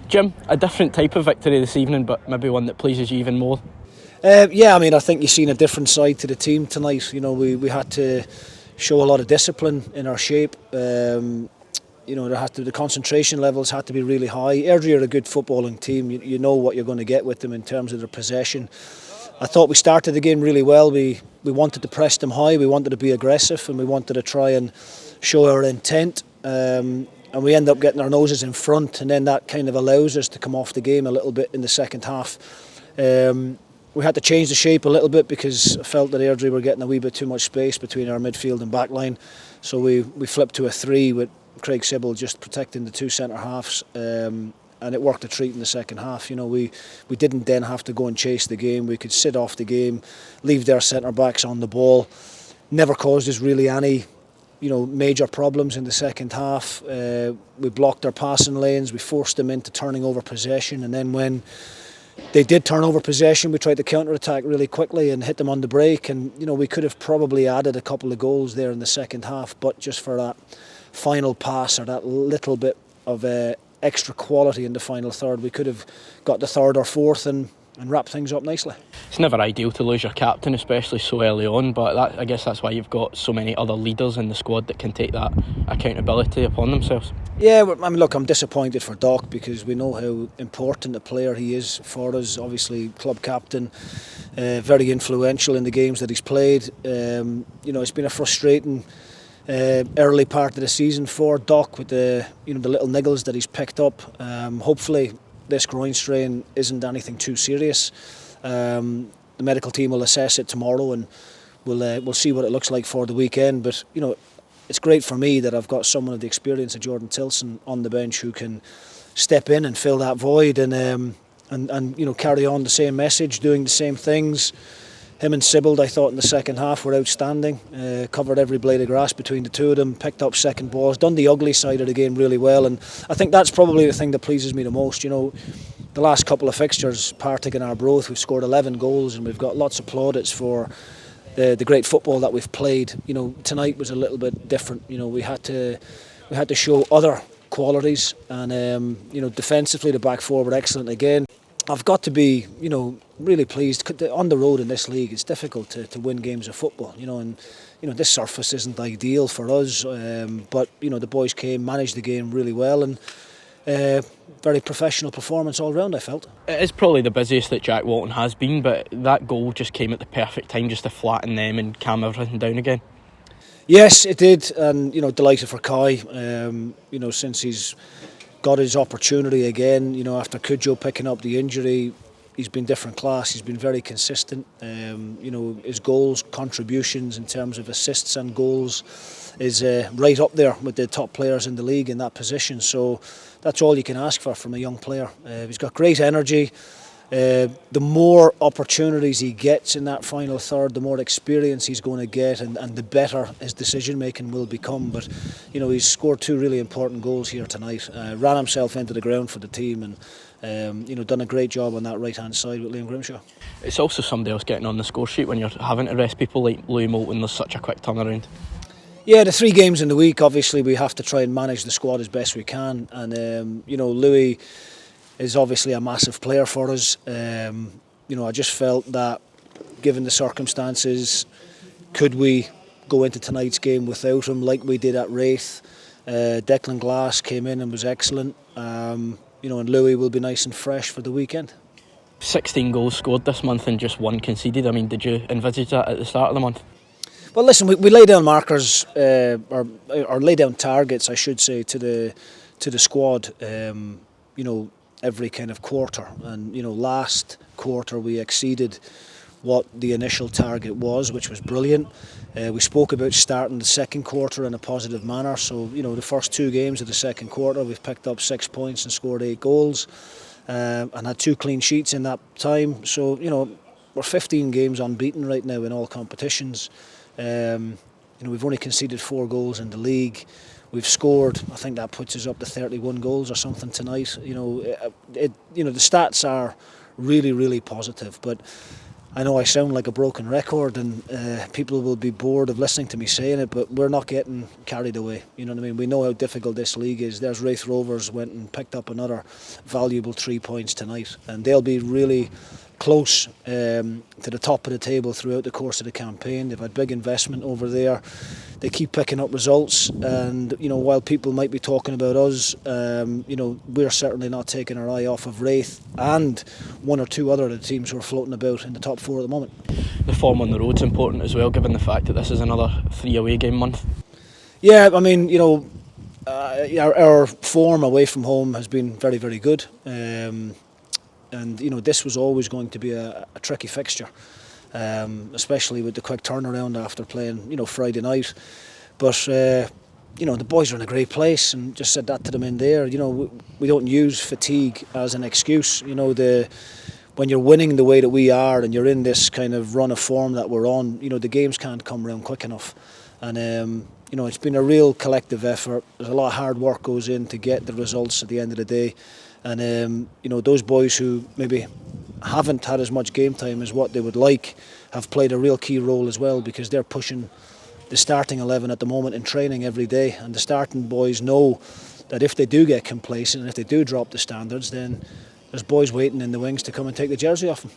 Jim, a different type of victory this evening, but maybe one that pleases you even more. Yeah, I mean, I think you've seen a different side to the team tonight. You know, we had to show a lot of discipline in our shape. The concentration levels had to be really high. Airdrie are a good footballing team. You know what you're going to get with them in terms of their possession. I thought we started the game really well. We wanted to press them high, we wanted to be aggressive, and we wanted to try and show our intent. And we end up getting our noses in front, and then that kind of allows us to come off the game a little bit in the second half. We had to change the shape a little bit because I felt that Airdrie were getting a wee bit too much space between our midfield and back line. So we flipped to a 3 with Craig Sybil just protecting the two centre halves, and it worked a treat in the second half. You know, we didn't then have to go and chase the game. We could sit off the game, leave their centre backs on the ball. Never caused us really any major problems in the second half. We blocked their passing lanes, we forced them into turning over possession, and then when they did turn over possession, we tried to counter-attack really quickly and hit them on the break. And we could have probably added a couple of goals there in the second half, but just for that final pass or that little bit of extra quality in the final third, we could have got the third or fourth and wrap things up nicely. It's never ideal to lose your captain, especially so early on, but I guess that's why you've got so many other leaders in the squad that can take that accountability upon themselves. Yeah, I mean, look, I'm disappointed for Doc because we know how important a player he is for us. Obviously, club captain, very influential in the games that he's played. It's been a frustrating early part of the season for Doc with the little niggles that he's picked up. Hopefully this groin strain isn't anything too serious. The medical team will assess it tomorrow, and we'll see what it looks like for the weekend. But it's great for me that I've got someone of the experience of Jordan Tilson on the bench who can step in and fill that void and carry on the same message, doing the same things. Him and Sybil, I thought in the second half were outstanding. Covered every blade of grass between the two of them, picked up second balls, done the ugly side of the game really well, and I think that's probably the thing that pleases me the most. The last couple of fixtures, Partick and Arbroath, we've scored 11 goals and we've got lots of plaudits for the great football that we've played. Tonight was a little bit different. We had to show other qualities, and defensively the back four were excellent again. I've got to be, really pleased. On the road in this league, it's difficult to win games of football, and this surface isn't ideal for us. But the boys came, managed the game really well, and very professional performance all round, I felt. It is probably the busiest that Jack Walton has been, but that goal just came at the perfect time just to flatten them and calm everything down again. Yes, it did, and delighted for Kai. Since he's got his opportunity again, after Cudjoe picking up the injury, he's been different class. He's been very consistent. His goals, contributions in terms of assists and goals is right up there with the top players in the league in that position. So that's all you can ask for from a young player. He's got great energy. The more opportunities he gets in that final third, the more experience he's going to get, and the better his decision making will become. But he's scored 2 really important goals here tonight. Ran himself into the ground for the team, and done a great job on that right hand side with Liam Grimshaw. It's also somebody else getting on the score sheet when you're having to rest people like Louis Moulton. There's such a quick turnaround. Yeah, the 3 games in the week, obviously we have to try and manage the squad as best we can, and Louis is obviously a massive player for us. I just felt that given the circumstances, could we go into tonight's game without him like we did at Wraith? Declan Glass came in and was excellent, and Louis will be nice and fresh for the weekend. 16 goals scored this month and just 1 conceded. I mean, did you envisage that at the start of the month? Well, listen, we lay down markers, or lay down targets, I should say, to the squad. Every kind of quarter, and last quarter we exceeded what the initial target was, which was brilliant. We spoke about starting the second quarter in a positive manner, so the first 2 games of the second quarter we've picked up 6 points and scored 8 goals, and had 2 clean sheets in that time. So we're 15 games unbeaten right now in all competitions. We've only conceded 4 goals in the league. We've scored, I think that puts us up to 31 goals or something tonight. The stats are really, really positive. But I know I sound like a broken record, and people will be bored of listening to me saying it, but we're not getting carried away. You know what I mean? We know how difficult this league is. There's Raith Rovers went and picked up another valuable 3 points tonight, and they'll be really close to the top of the table throughout the course of the campaign. They've had big investment over there. They keep picking up results, and while people might be talking about us, we're certainly not taking our eye off of Raith and one or two other of the teams who are floating about in the top four at the moment. The form on the road's important as well, given the fact that this is another 3 away game month. Yeah, I mean, our form away from home has been very, very good. And this was always going to be a tricky fixture, especially with the quick turnaround after playing Friday night. But the boys are in a great place, and just said that to them in there. We don't use fatigue as an excuse. When you're winning the way that we are, and you're in this kind of run of form that we're on, the games can't come around quick enough. And it's been a real collective effort. There's a lot of hard work goes in to get the results at the end of the day. And those boys who maybe haven't had as much game time as what they would like have played a real key role as well, because they're pushing the starting 11 at the moment in training every day. And the starting boys know that if they do get complacent and if they do drop the standards, then there's boys waiting in the wings to come and take the jersey off them.